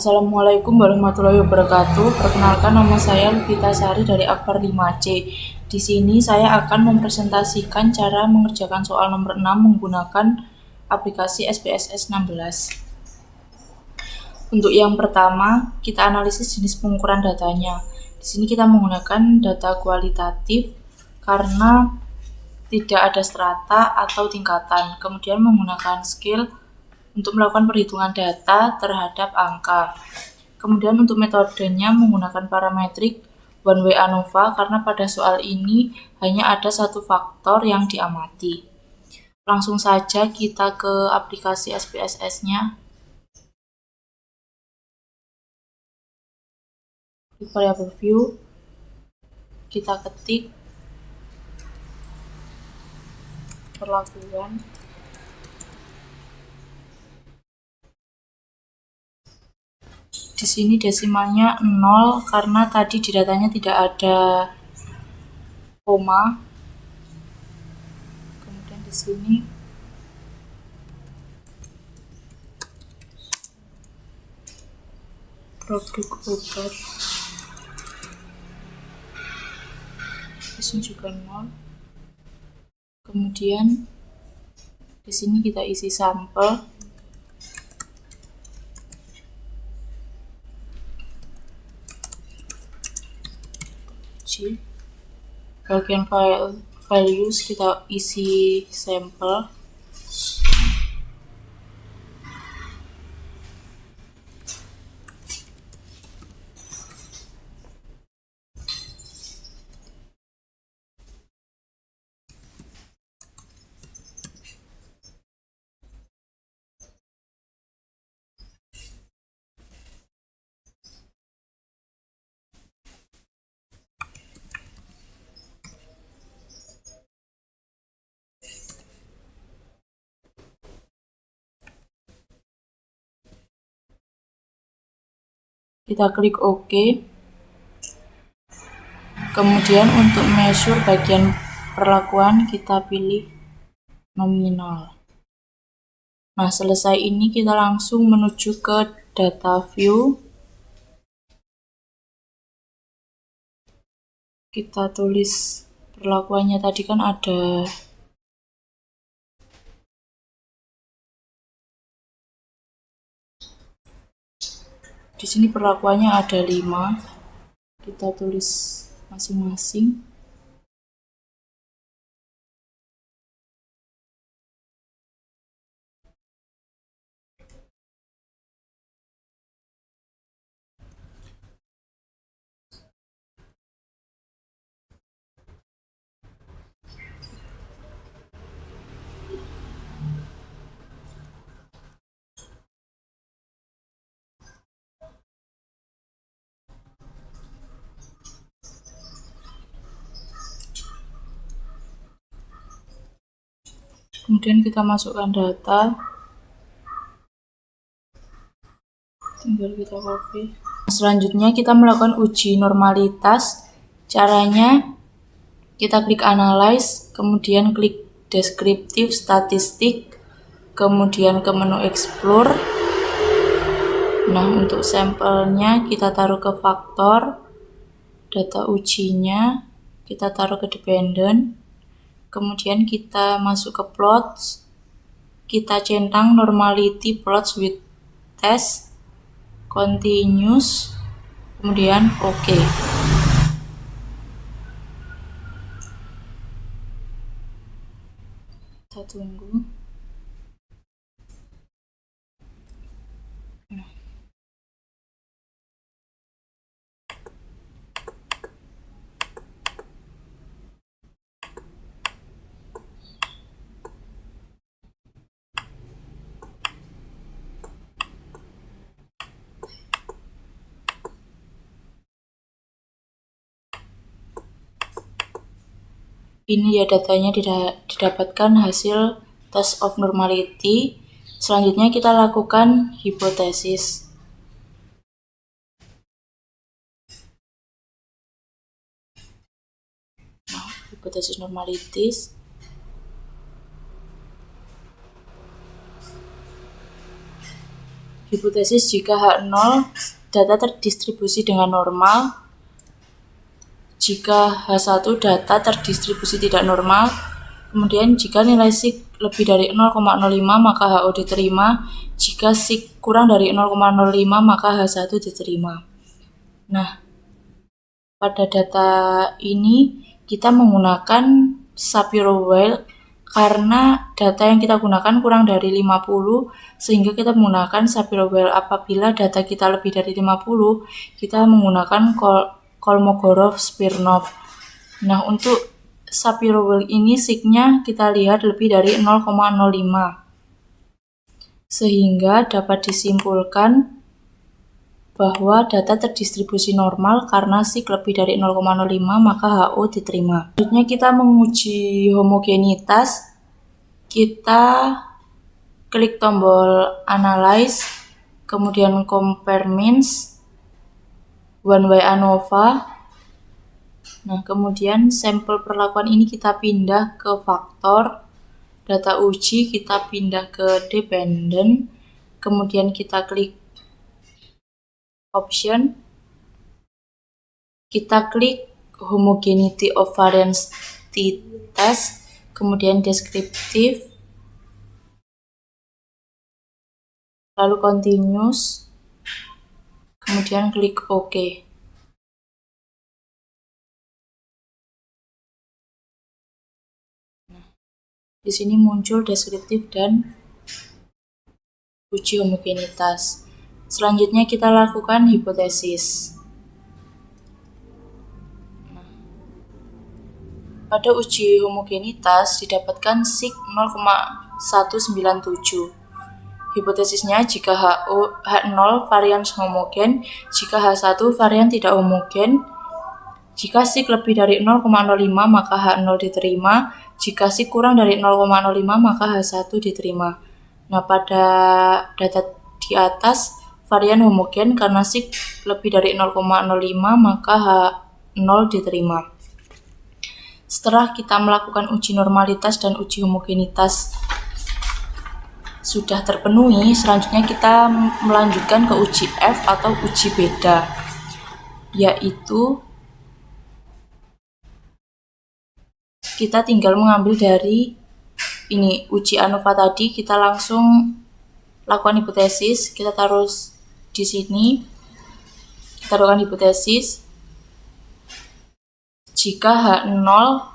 Assalamualaikum warahmatullahi wabarakatuh. Perkenalkan, nama saya Luvita Sari dari Akbar 5C. Di sini saya akan mempresentasikan cara mengerjakan soal nomor 6 menggunakan aplikasi SPSS 16. Untuk yang pertama, kita analisis jenis pengukuran datanya. Di sini kita menggunakan data kualitatif karena tidak ada strata atau tingkatan. Kemudian menggunakan skill untuk melakukan perhitungan data terhadap angka. Kemudian untuk metodenya menggunakan parametrik one way ANOVA karena pada soal ini hanya ada satu faktor yang diamati. Langsung saja kita ke aplikasi SPSS-nya. Di variable view, kita ketik perlakuan. Di sini desimalnya 0 karena tadi di datanya tidak ada koma. Kemudian di sini produk obat. Di sini juga 0. Kemudian di sini kita isi sampel. Bagian values kita isi sampel. Kita klik OK. Kemudian untuk measure bagian perlakuan kita pilih nominal. Nah, selesai ini kita langsung menuju ke data view. Kita tulis perlakuannya tadi kan ada di sini perlakuannya ada 5. Kita tulis masing-masing. Kemudian kita masukkan data, tinggal kita copy. Selanjutnya kita melakukan uji normalitas. Caranya kita klik analyze, kemudian klik descriptive statistik, kemudian ke menu explore. Nah, untuk sampelnya kita taruh ke faktor, data ujinya kita taruh ke dependent. Kemudian kita masuk ke plots, kita centang normality plots with test, continuous, kemudian OK. Kita tunggu. Ini ya datanya didapatkan hasil test of normality. Selanjutnya kita lakukan hipotesis. Nah, hipotesis normalities. Hipotesis jika H0 data terdistribusi dengan normal, jika H1 data terdistribusi tidak normal, kemudian jika nilai sig lebih dari 0,05 maka HO diterima, jika sig kurang dari 0,05 maka H1 diterima. Nah, pada data ini kita menggunakan Shapiro-Wiley karena data yang kita gunakan kurang dari 50, sehingga kita menggunakan Shapiro-Wiley. Apabila data kita lebih dari 50, kita menggunakan Kolmogorov-Smirnov. Nah, untuk Shapiro-Wiley ini signya kita lihat lebih dari 0,05. Sehingga dapat disimpulkan bahwa data terdistribusi normal karena sig lebih dari 0,05 maka HO diterima. Selanjutnya kita menguji homogenitas. Kita klik tombol Analyze, kemudian Compare Means, One Way ANOVA. Nah, kemudian sampel perlakuan ini kita pindah ke faktor. Data uji kita pindah ke Dependent. Kemudian kita klik Option, kita klik Homogeneity of Variance T-Test, kemudian Descriptive, lalu Continuous, kemudian klik OK. Di sini muncul deskriptif dan uji homogenitas. Selanjutnya kita lakukan hipotesis. Pada uji homogenitas didapatkan sig 0,197. Hipotesisnya jika H0 varian homogen, jika H1 varian tidak homogen, jika sig lebih dari 0,05 maka H0 diterima, jika sig kurang dari 0,05 maka H1 diterima. Nah, pada data di atas varian homogen karena sig lebih dari 0,05 maka H0 diterima. Setelah kita melakukan uji normalitas dan uji homogenitas sudah terpenuhi, selanjutnya kita melanjutkan ke uji F atau uji beda, yaitu kita tinggal mengambil dari ini uji ANOVA tadi, kita langsung lakukan hipotesis, kita taruh di sini, kita lakukan hipotesis jika H0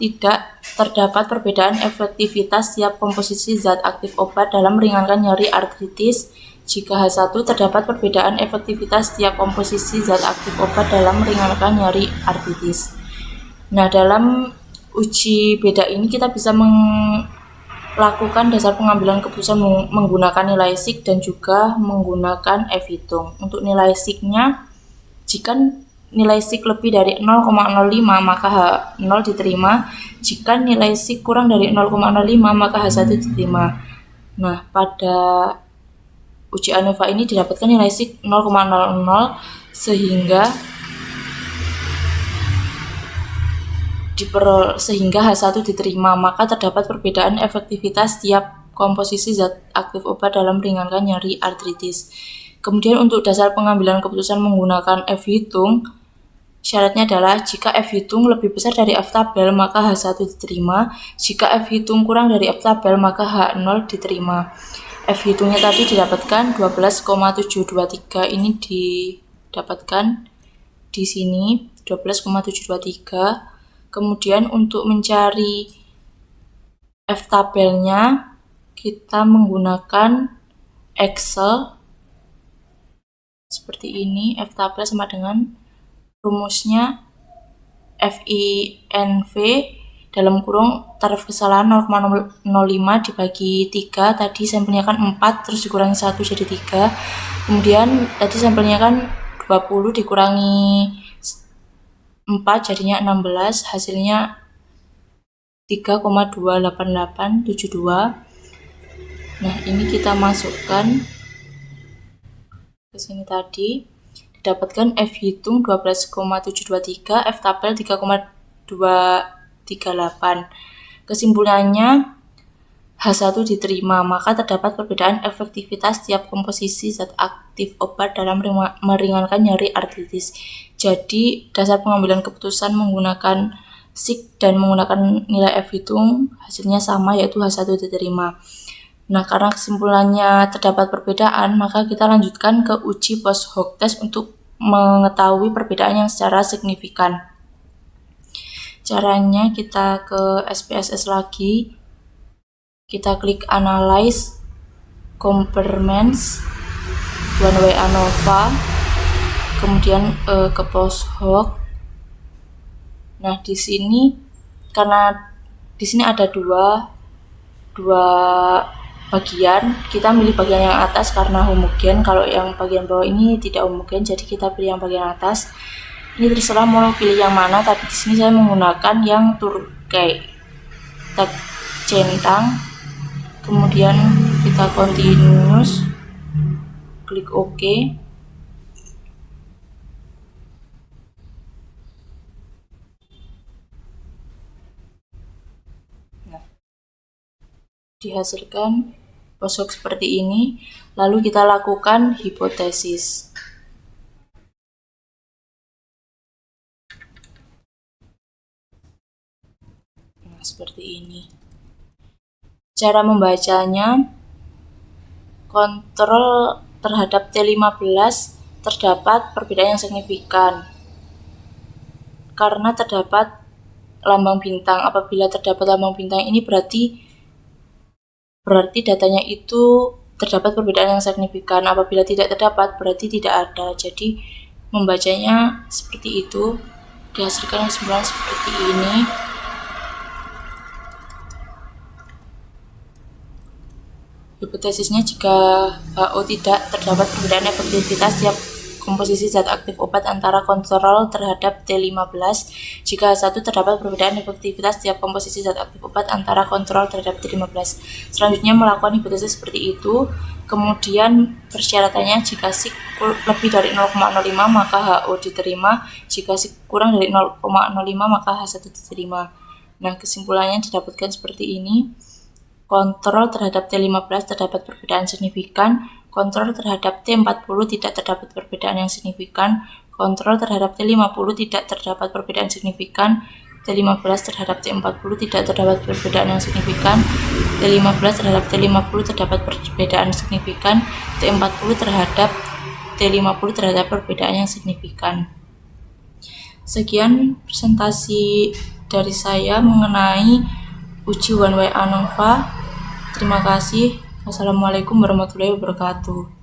tidak terdapat perbedaan efektivitas tiap komposisi zat aktif obat dalam meringankan nyeri artritis, jika H1 terdapat perbedaan efektivitas tiap komposisi zat aktif obat dalam meringankan nyeri artritis. Nah, dalam uji beda ini kita bisa melakukan dasar pengambilan keputusan menggunakan nilai sig dan juga menggunakan F-hitung. Untuk nilai sig-nya, jika nilai sig lebih dari 0,05 maka H0 diterima, jika nilai sig kurang dari 0,05 maka H1 diterima. Nah, pada uji ANOVA ini didapatkan nilai sig 0,00 sehingga H1 diterima, maka terdapat perbedaan efektivitas tiap komposisi zat aktif obat dalam meringankan nyeri artritis. Kemudian untuk dasar pengambilan keputusan menggunakan F-hitung, syaratnya adalah jika F-hitung lebih besar dari F-tabel maka H1 diterima, jika F-hitung kurang dari F-tabel maka H0 diterima. F-hitungnya tadi didapatkan 12,723, ini didapatkan di sini 12,723. Kemudian untuk mencari F-tabelnya kita menggunakan Excel seperti ini. F-tabel sama dengan rumusnya FINV dalam kurung taraf kesalahan 0,05 dibagi 3, tadi sampelnya kan 4 terus dikurangi 1 jadi 3, kemudian tadi sampelnya kan 20 dikurangi 4 jadinya 16, hasilnya 3,28872. Nah, ini kita masukkan ke sini tadi, didapatkan F-hitung 12,723, F-tabel 3,238. Kesimpulannya, H1 diterima, maka terdapat perbedaan efektivitas tiap komposisi zat aktif obat dalam meringankan nyeri artritis. Jadi, dasar pengambilan keputusan menggunakan SIK dan menggunakan nilai F hitung hasilnya sama, yaitu H1 diterima. Nah, karena kesimpulannya terdapat perbedaan, maka kita lanjutkan ke uji post hoc test untuk mengetahui perbedaan yang secara signifikan. Caranya kita ke SPSS lagi, kita klik Analyze, Comparements, One Way ANOVA, kemudian ke post hoc. Nah, di sini karena di sini ada dua bagian, kita milih bagian yang atas karena homogen. Kalau yang bagian bawah ini tidak homogen, jadi kita pilih yang bagian atas. Ini terserah mau pilih yang mana, tapi di sini saya menggunakan yang Turkey tag centang. Kemudian kita continuous, klik OK. Nah, dihasilkan post hoc seperti ini, lalu kita lakukan hipotesis. Nah, seperti ini. Cara membacanya, kontrol terhadap T15 terdapat perbedaan yang signifikan karena terdapat lambang bintang. Apabila terdapat lambang bintang ini berarti datanya itu terdapat perbedaan yang signifikan. Apabila tidak terdapat berarti tidak ada. Jadi membacanya seperti itu, dihasilkan kesimpulan seperti ini. Hipotesisnya, jika HO tidak terdapat perbedaan efektivitas tiap komposisi zat aktif obat antara kontrol terhadap T15. Jika H1 terdapat perbedaan efektivitas tiap komposisi zat aktif obat antara kontrol terhadap T15. Selanjutnya melakukan hipotesis seperti itu. Kemudian persyaratannya, jika SIK lebih dari 0,05 maka HO diterima, jika SIK kurang dari 0,05 maka H1 diterima. Nah, kesimpulannya didapatkan seperti ini. Kontrol terhadap T15 terdapat perbedaan signifikan, kontrol terhadap T40 tidak terdapat perbedaan yang signifikan, kontrol terhadap T50 tidak terdapat perbedaan signifikan, T15 terhadap T40 tidak terdapat perbedaan yang signifikan, T15 terhadap T50 terdapat perbedaan signifikan, T40 terhadap T50 terdapat perbedaan yang signifikan. Sekian presentasi dari saya mengenai uji One Way ANOVA. Terima kasih. Wassalamualaikum warahmatullahi wabarakatuh.